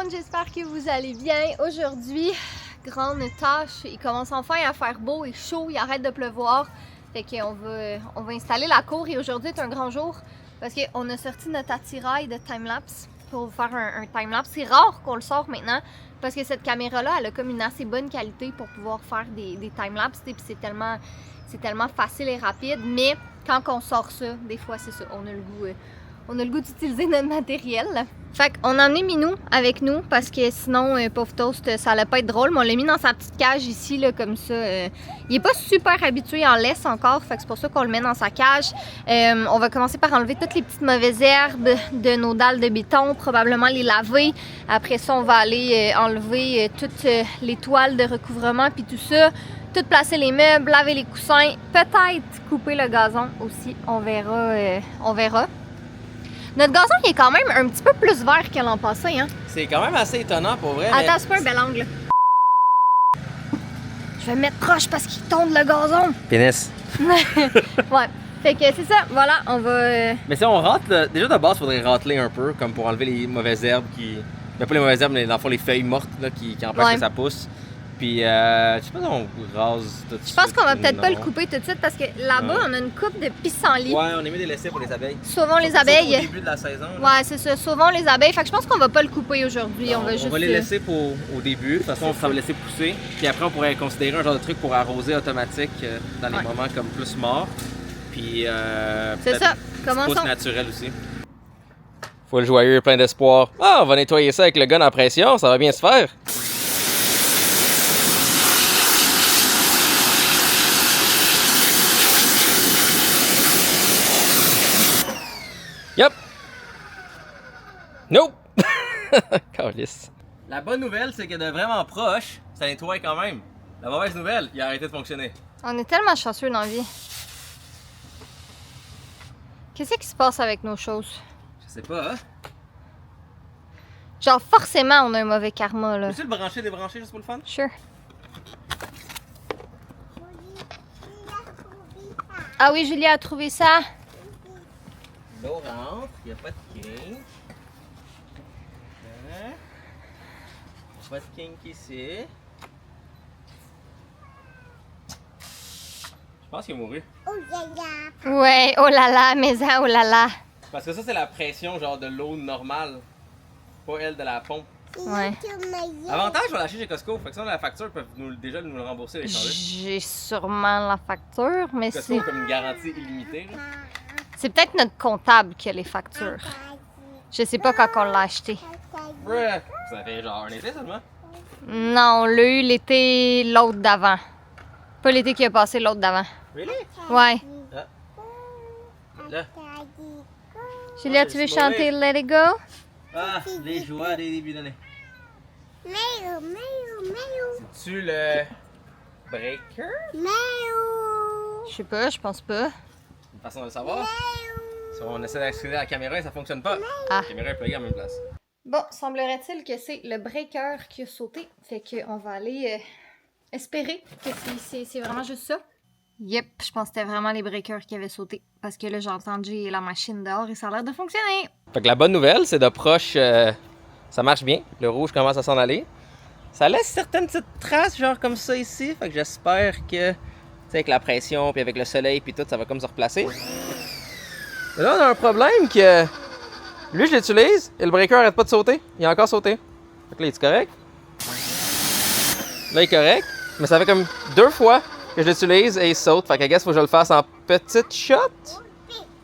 monde, j'espère que vous allez bien. Aujourd'hui, grande tâche, il commence enfin à faire beau et chaud, il arrête de pleuvoir. Fait qu'on va installer la cour et aujourd'hui est un grand jour parce qu'on a sorti notre attirail de timelapse pour faire un timelapse. C'est rare qu'on le sort maintenant parce que cette caméra-là, elle a comme une assez bonne qualité pour pouvoir faire des timelapses et puis c'est tellement facile et rapide, mais quand on sort ça, des fois c'est ça, on a le goût d'utiliser notre matériel. Fait qu'on a emmené Minou avec nous parce que sinon, pauvre toast, ça allait pas être drôle. Mais on l'a mis dans sa petite cage ici, là, comme ça. Il est pas super habitué, il en laisse encore. Fait que c'est pour ça qu'on le met dans sa cage. On va commencer par enlever toutes les petites mauvaises herbes de nos dalles de béton, probablement les laver. Après ça, on va aller enlever toutes les toiles de recouvrement puis tout ça. Tout placer les meubles, laver les coussins, peut-être couper le gazon aussi. On verra. Notre gazon, il est quand même un petit peu plus vert que l'an passé, hein? C'est quand même assez étonnant pour vrai. Attends, c'est pas un bel angle. Je vais me mettre proche parce qu'il tombe le gazon. Pénis. Ouais. Fait que c'est ça, voilà, on va... Mais si on râtle, déjà de base, il faudrait râteler un peu, comme pour enlever les mauvaises herbes qui... Mais pas les mauvaises herbes, mais dans le fond, les feuilles mortes là, qui empêchent que ça pousse. Puis, je sais pas si on rase tout de suite. Je pense qu'on va peut-être pas le couper tout de suite parce que là-bas, on a une coupe de pissenlit. Ouais, on a mis des laissés pour les abeilles. Sauvons les abeilles. Au début de la saison. Ouais, c'est ça, sauvons les abeilles. Fait que je pense qu'on va pas le couper aujourd'hui, on va juste... On va les laisser au début, de toute façon, ça va laisser pousser. Puis après, on pourrait considérer un genre de truc pour arroser automatique dans les moments comme plus morts. Puis, c'est ça, commençons. Pousse naturel aussi. Faut le joyeux, plein d'espoir. Ah, on va nettoyer ça avec le gun à pression, ça va bien se faire. Yup! Nope! Calice. La bonne nouvelle, c'est que de vraiment proche, ça nettoie quand même. La mauvaise nouvelle, il a arrêté de fonctionner. On est tellement chanceux dans la vie. Qu'est-ce qui se passe avec nos choses? Je sais pas, hein? Genre, forcément, on a un mauvais karma, là. Peux-tu le brancher, débrancher juste pour le fun? Sure. Ah oui, Julie a trouvé ça. L'eau rentre, il n'y a pas de kink. Pas de kink ici. Je pense qu'il est mouru. Ouais, oh là là, mais ça, oh là là. Parce que ça, c'est la pression genre de l'eau normale. Pas elle de la pompe. Ouais. Avantage, je vais l'acheter chez Costco. Fait que ça, la facture, ils peuvent déjà nous le rembourser les changer. J'ai sûrement la facture, mais Costco c'est... a comme une garantie illimitée. Là. C'est peut-être notre comptable qui a les factures. Je sais pas quand on l'a acheté. Bruh. Ça fait genre un été seulement. Non, on l'a eu l'été l'autre d'avant. Pas l'été qui a passé, l'autre d'avant. Really? Ouais. Ah. Là. Julia, tu veux chanter Let It Go? Ah, les joies des débuts d'année. C'est-tu le breaker? Je sais pas, je pense pas. Une façon de le savoir? Si on essaie d'accéder à la caméra et ça fonctionne pas. Ah. La caméra est pluguée à la même place. Bon, semblerait-il que c'est le breaker qui a sauté. Fait qu'on va aller espérer que c'est vraiment juste ça. Yep, je pense que c'était vraiment les breakers qui avaient sauté. Parce que là, j'ai entendu la machine dehors et ça a l'air de fonctionner. Fait que la bonne nouvelle, c'est de proche, ça marche bien. Le rouge commence à s'en aller. Ça laisse certaines petites traces, genre comme ça ici. Fait que j'espère que, tu sais, avec la pression, puis avec le soleil, puis tout, ça va comme se replacer. Mais là, on a un problème que... Lui, je l'utilise et le breaker arrête pas de sauter. Il a encore sauté. Fait que là, il est correct? Là, il est correct. Mais ça fait comme 2 fois que je l'utilise et il saute. Fait que, I guess, faut que je le fasse en petite shot.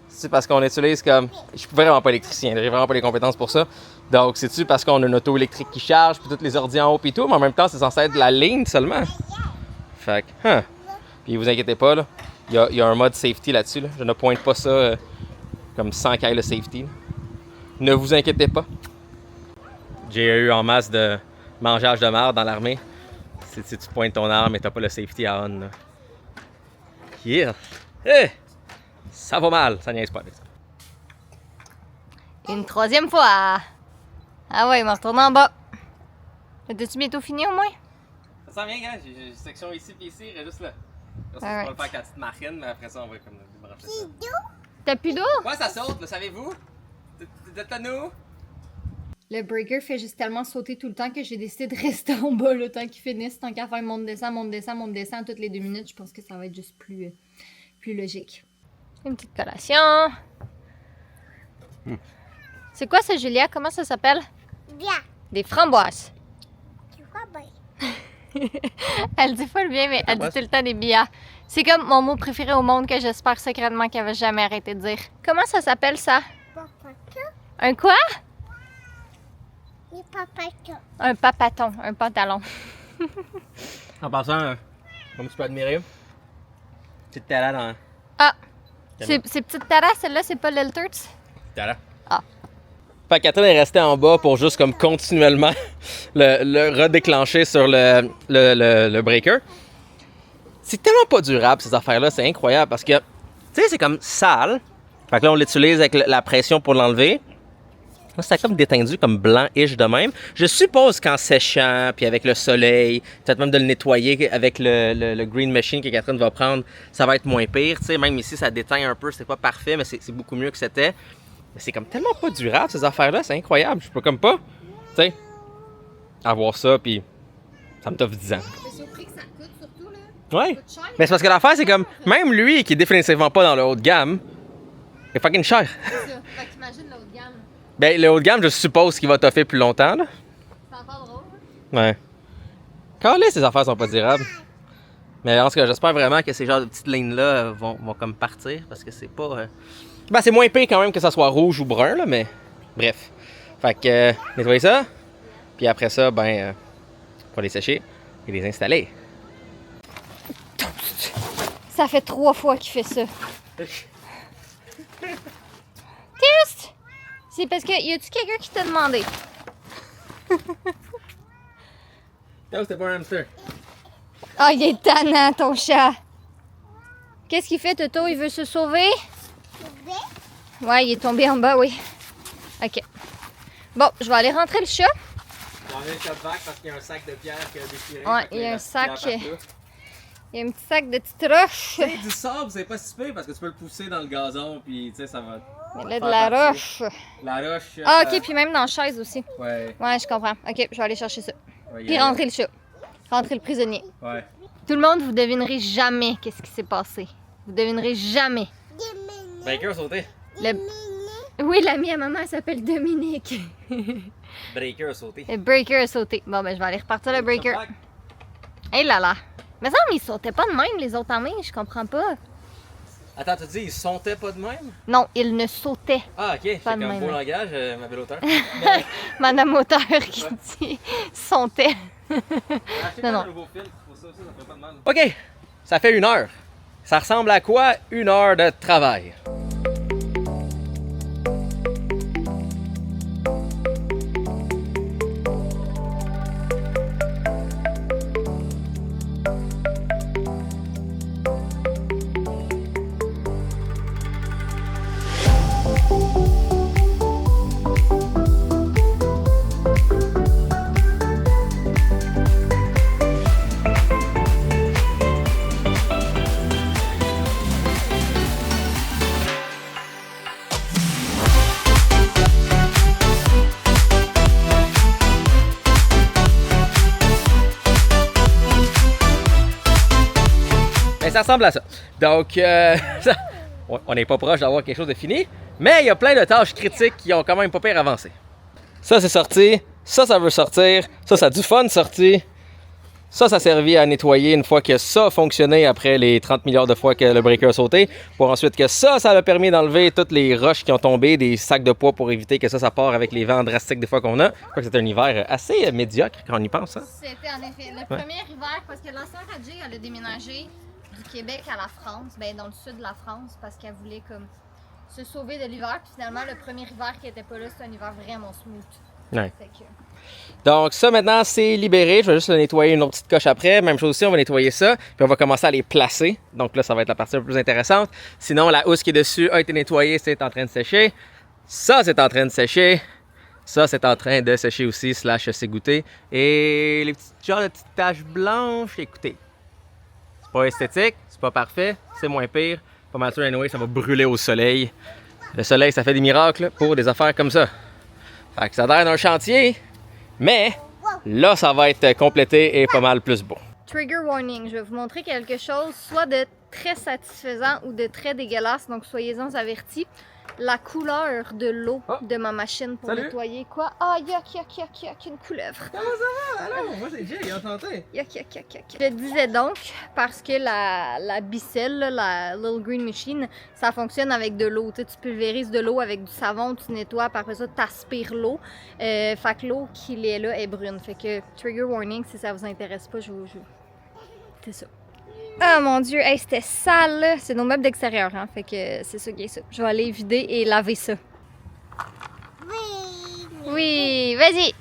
C'est parce qu'on utilise comme... Je suis vraiment pas électricien, j'ai vraiment pas les compétences pour ça. Donc, c'est-tu parce qu'on a une auto électrique qui charge, puis toutes les ordi en haut, puis tout, mais en même temps, c'est censé être de la ligne seulement. Fait que, Puis vous inquiétez pas, là. Il y a un mode safety là-dessus, là. Je ne pointe pas ça comme sans qu'il y ait le safety, là. Ne vous inquiétez pas. J'ai eu en masse de mangeage de marde dans l'armée. Si tu pointes ton arme et t'as pas le safety à on. Là. Yeah. Hey! Ça va mal, ça niaise pas avec ça. Une troisième fois. Ah ouais, il m'a retourné en bas. T'as-tu bientôt fini au moins? Ça sent bien, gars. J'ai une section ici puis ici, il reste juste là. Là, ça, Alright. on va le faire avec la petite marine, mais après ça, on va comme débrancher ça. T'as plus d'eau? Ouais, ça saute, le savez-vous? Dites-le nous. le breaker fait juste tellement sauter tout le temps que j'ai décidé de rester en bas le temps qu'il finisse. Tant qu'à faire monte-descend, monte-descend, monte-descend toutes les 2 minutes, je pense que ça va être juste plus logique. Une petite collation. C'est quoi ça, Julia? Comment ça s'appelle? Bien. Des framboises. Tu vois bien. Elle dit pas le bien, mais elle dit tout le temps des billards. C'est comme mon mot préféré au monde que j'espère secrètement qu'elle va jamais arrêter de dire. Comment ça s'appelle ça? Papaton. Un quoi? Les papatons. Un papaton, un pantalon. En passant, comme tu peux admirer, petite talent dans. Ah! Ces petites taras, celle-là, c'est pas Lil Turts? Talent. Ah. Fait que Catherine est restée en bas pour juste comme continuellement le redéclencher sur le breaker. C'est tellement pas durable ces affaires-là, c'est incroyable parce que, tu sais, c'est comme sale. Fait que là, on l'utilise avec la pression pour l'enlever. Là, c'est comme détendu, comme blanc-ish de même. Je suppose qu'en séchant, puis avec le soleil, peut-être même de le nettoyer avec le green machine que Catherine va prendre, ça va être moins pire. Tu sais, même ici, ça déteint un peu, c'est pas parfait, mais c'est beaucoup mieux que c'était. Mais c'est comme tellement pas durable, ces affaires-là, c'est incroyable. Je peux comme pas, tu sais, avoir ça, puis ça me t'offre 10 ans. Mais c'est au prix que ça coûte, surtout, là. Ouais. Ça coûte cher. Mais c'est parce que l'affaire, c'est comme, même lui, qui est définitivement pas dans le haut de gamme, il est fucking cher. C'est ça. Fait que t'imagines le haut de gamme. Ben, le haut de gamme, je suppose qu'il va t'offrir plus longtemps, là. C'est encore drôle, hein? Ouais. Quand ces affaires sont pas durables. Mais en tout cas, j'espère vraiment que ces genres de petites lignes-là vont comme partir, parce que c'est pas... Ben, c'est moins pire quand même que ça soit rouge ou brun, là, mais bref. Fait que, nettoyer ça, puis après ça, ben, on va les sécher et les installer. Ça fait 3 fois qu'il fait ça. Test! C'est parce que, y a-tu quelqu'un qui t'a demandé? Non, c'était pas un hamster. Ah, il est tannant, ton chat. Qu'est-ce qu'il fait, Toto? Il veut se sauver? Ouais, il est tombé en bas, oui. OK. Bon, je vais aller rentrer le chat. On a le shop vac parce qu'il y a un sac de pierre qui a déchiré. Ouais, il y a un sac. Il y a un petit sac de petites roches. Tu sais, du sable, c'est pas si pire parce que tu peux le pousser dans le gazon, puis tu sais, ça va. Mais là, de la roche. La roche. Ah, OK, puis même dans la chaise aussi. Ouais. Ouais, je comprends. OK, je vais aller chercher ça. Ouais, Puis rentrer le chat. Rentrer le prisonnier. Ouais. Tout le monde, vous devinerez jamais qu'est-ce qui s'est passé. Vous devinerez jamais. Breaker sauté. Oui, l'ami à maman, elle s'appelle Dominique. Breaker a sauté. Le breaker a sauté. Bon, ben, je vais aller repartir le breaker. Hé là là. Mais ça, mais ils sautaient pas de même, les autres amis, je comprends pas. Attends, tu dis, ils sautaient pas de même? Non, ils ne sautaient. Ah, ok. C'est Pas de comme même. beau langage, ma belle auteure. Madame auteur qui dit sautaient. Non, non. Un nouveau fil pour ça, ça ferait pas de mal. Ok, ça fait 1 heure. Ça ressemble à quoi 1 heure de travail? Ça ressemble à ça. Donc, on n'est pas proche d'avoir quelque chose de fini, mais il y a plein de tâches critiques qui ont quand même pas pire avancé. Ça, c'est sorti. Ça veut sortir. Ça a du fun sorti. Ça a servi à nettoyer une fois que ça a fonctionné après les 30 milliards de fois que le breaker a sauté. Pour ensuite que ça a permis d'enlever toutes les roches qui ont tombé, des sacs de poids pour éviter que ça part avec les vents drastiques des fois qu'on a. Je crois que c'était un hiver assez médiocre quand on y pense. Hein? C'était en effet le premier hiver parce que la sœur Adjé, elle a déménagé du Québec à la France, ben dans le sud de la France, parce qu'elle voulait comme se sauver de l'hiver. Puis finalement, le premier hiver qui était pas là, c'est un hiver vraiment smooth. Ouais. Fait que... Donc ça maintenant c'est libéré, je vais juste le nettoyer une autre petite coche après, même chose aussi, on va nettoyer ça, puis on va commencer à les placer, donc là ça va être la partie un peu plus intéressante. Sinon la housse qui est dessus a été nettoyée, c'est en train de sécher, ça c'est en train de sécher, ça c'est en train de sécher aussi, slash s'égoutter, et les petites genres de petites taches blanches, écoutez, c'est pas esthétique, c'est pas parfait, c'est moins pire, pas mal sûr anyway, ça va brûler au soleil. Le soleil ça fait des miracles pour des affaires comme ça. Fait que ça a l'air d'un chantier, mais là, ça va être complété et pas mal plus beau. Trigger warning, je vais vous montrer quelque chose soit de très satisfaisant ou de très dégueulasse, donc soyez-en avertis. La couleur de l'eau de ma machine pour nettoyer. Quoi? Ah, yuck, une couleuvre. Comment ça va? Alors, moi c'est Jay, on tentait. Yuck. Je disais donc, parce que la Bicelle, la Little Green Machine, ça fonctionne avec de l'eau. Tu pulvérises de l'eau avec du savon, tu nettoies, puis après ça, tu aspires l'eau. Fait que l'eau qui est là est brune. Fait que trigger warning, si ça vous intéresse pas, je vous... C'est ça. Ah mon dieu, hey, c'était sale là. C'est nos meubles d'extérieur, hein. Fait que c'est ça qui est ça. Je vais aller vider et laver ça. Oui, vas-y.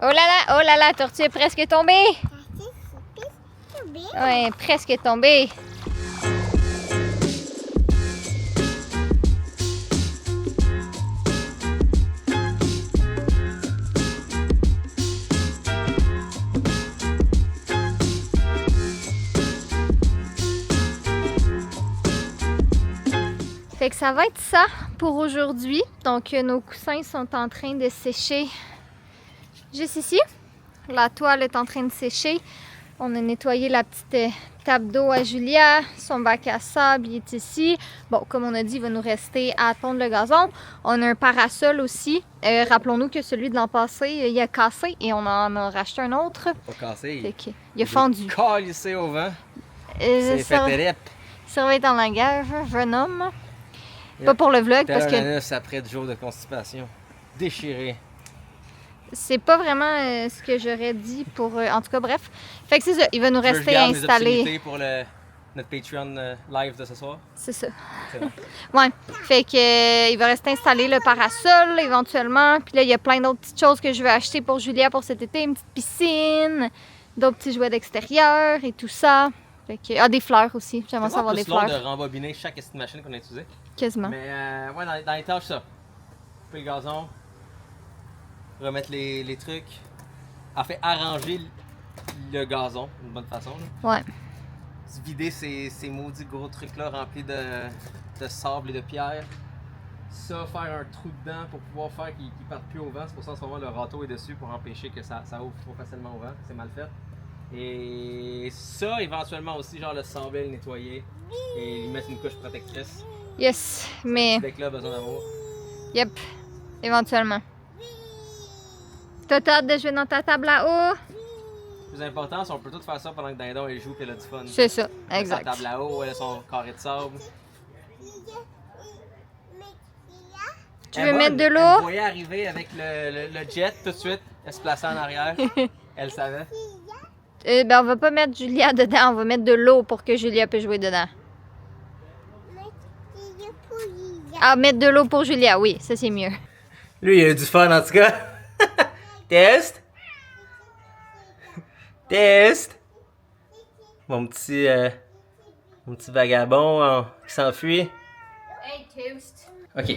Oh là là, tortue est presque tombée. Ouais, presque tombée. Fait que ça va être ça pour aujourd'hui. Donc nos coussins sont en train de sécher juste ici. La toile est en train de sécher. On a nettoyé la petite table d'eau à Julia. Son bac à sable il est ici. Bon, comme on a dit, il va nous rester à tondre le gazon. On a un parasol aussi. Rappelons-nous que celui de l'an passé, il a cassé et on en a racheté un autre. Pas cassé. Il a fondu. Calissé au vent. C'est fait terrible. Ça va être en langage, jeune homme. Pas pour le vlog parce que... L'anus après 2 jours de constipation. Déchiré. C'est pas vraiment ce que j'aurais dit pour... en tout cas, bref. Fait que c'est ça, il va nous rester installé... pour notre Patreon live de ce soir. C'est ça. C'est bon. Ouais. Fait que il va rester installé le parasol éventuellement. Puis là, il y a plein d'autres petites choses que je vais acheter pour Julia pour cet été. Une petite piscine, d'autres petits jouets d'extérieur et tout ça. Fait que... Ah, des fleurs aussi. J'aimerais ça avoir des fleurs. C'est long de rembobiner chaque machine qu'on a utilisée. Quasiment. Mais ouais, dans les tâches, ça. Couper le gazon, remettre les trucs. En fait, arranger le gazon d'une bonne façon. Là. Ouais. Vider ces maudits gros trucs-là remplis de sable et de pierre. Ça, faire un trou dedans pour pouvoir faire qu'il ne parte plus au vent. C'est pour ça qu'on va voir le râteau est dessus pour empêcher que ça ouvre trop facilement au vent. C'est mal fait. Et ça, éventuellement aussi, genre le sabler, le nettoyer et lui mettre une couche protectrice. Yes, mais... Ce là besoin d'amour. Yep, éventuellement. T'as hâte de jouer dans ta table là-haut? Le plus important, c'est qu'on peut tout faire ça pendant que Dindon elle joue et elle a du fun. C'est ça, exact. La table là-haut, elle a son carré de sable. Tu veux mettre de l'eau? Elle voyait arriver avec le jet tout de suite, elle se plaçait en arrière. Elle savait. Ben on va pas mettre Julia dedans, on va mettre de l'eau pour que Julia puisse jouer dedans. Ah, mettre de l'eau pour Julia, oui, ça c'est mieux. Lui, il a eu du fun en tout cas. Test. Test. Mon petit vagabond qui s'enfuit. Hey, toast. Ok.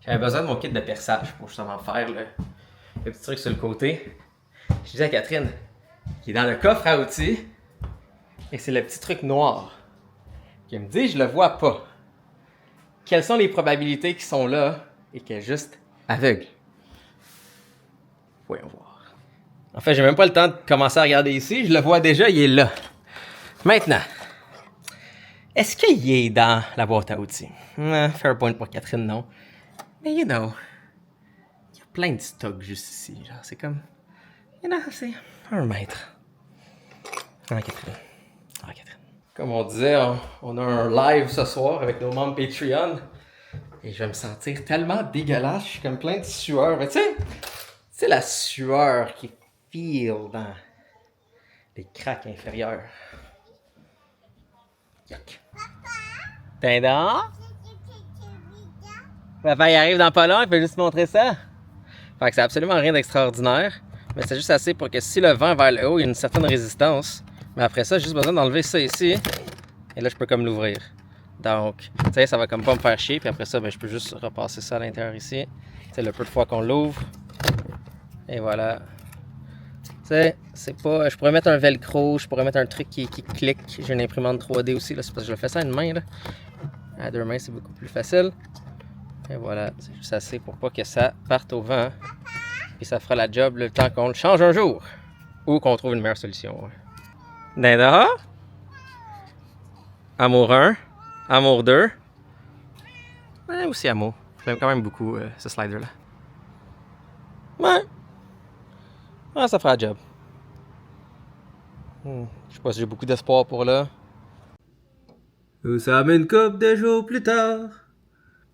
J'avais besoin de mon kit de perçage pour justement faire le petit truc sur le côté. Je disais à Catherine, qui est dans le coffre à outils, et c'est le petit truc noir. Qui me dit, je le vois pas. Quelles sont les probabilités qui sont là et qu'elle est juste aveugle? Voyons voir. En fait, j'ai même pas le temps de commencer à regarder ici. Je le vois déjà, il est là. Maintenant, est-ce qu'il est dans la boîte à outils? Fair point pour Catherine, non. Mais you know, il y a plein de stocks juste ici. Genre, c'est comme, you know, c'est 1 mètre. Ah, Catherine. Ah, Catherine. Comme on disait, on a un live ce soir avec nos membres Patreon. Et je vais me sentir tellement dégueulasse. Je suis comme plein de sueur. Mais tu sais la sueur qui file dans les craques inférieures. Yuck. Dindon? Papa, il arrive dans pas long, il peut juste montrer ça. Fait que c'est absolument rien d'extraordinaire. Mais c'est juste assez pour que si le vent vers le haut, il y a une certaine résistance. Mais après ça, j'ai juste besoin d'enlever ça ici. Et là, je peux comme l'ouvrir. Donc, tu sais, ça va comme pas me faire chier. Puis après ça, ben, je peux juste repasser ça à l'intérieur ici. Tu sais, le peu de fois qu'on l'ouvre. Et voilà. sais, c'est pas. Je pourrais mettre un velcro, je pourrais mettre un truc qui clique. J'ai une imprimante 3D aussi, là, c'est parce que je fais ça à une main, là. À deux mains, c'est beaucoup plus facile. Et voilà, c'est juste assez pour pas que ça parte au vent. Puis ça fera la job le temps qu'on le change un jour. Ou qu'on trouve une meilleure solution. Dinda? Amour 1, Amour 2. Ouais, aussi Amour. J'aime quand même beaucoup ce slider-là. Ouais. Ouais, ça fera la job. Je sais pas si j'ai beaucoup d'espoir pour là. Ça met une couple de jours plus tard.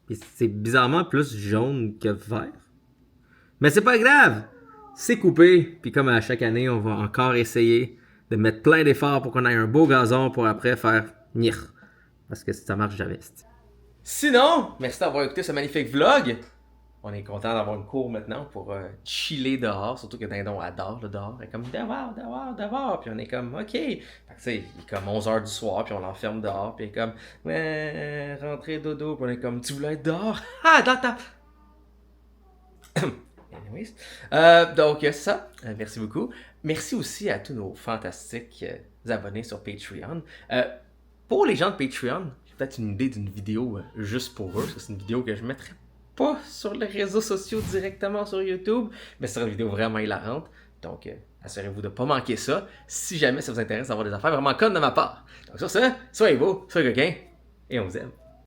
Puis c'est bizarrement plus jaune que vert. Mais c'est pas grave! C'est coupé. Puis comme à chaque année, on va encore essayer de mettre plein d'efforts pour qu'on ait un beau gazon pour après faire nir. Parce que ça marche jamais. Sinon, merci d'avoir écouté ce magnifique vlog. On est content d'avoir une cour maintenant pour chiller dehors. Surtout que Dindon adore le dehors. Elle est comme dehors. Puis on est comme ok. Fait que tu sais, il est comme 11h du soir. Puis on l'enferme dehors. Puis il est comme ouais, rentrez dodo. Puis on est comme tu voulais être dehors? Ah, dans ta. Anyways. Donc, c'est ça. Merci beaucoup. Merci aussi à tous nos fantastiques abonnés sur Patreon. Pour les gens de Patreon, j'ai peut-être une idée d'une vidéo juste pour eux. Parce que c'est une vidéo que je mettrai pas sur les réseaux sociaux directement sur YouTube. Mais c'est une vidéo vraiment hilarante. Donc, assurez-vous de ne pas manquer ça. Si jamais ça vous intéresse d'avoir des affaires vraiment connes de ma part. Donc, sur ce, soyez beaux, soyez coquins. Et on vous aime.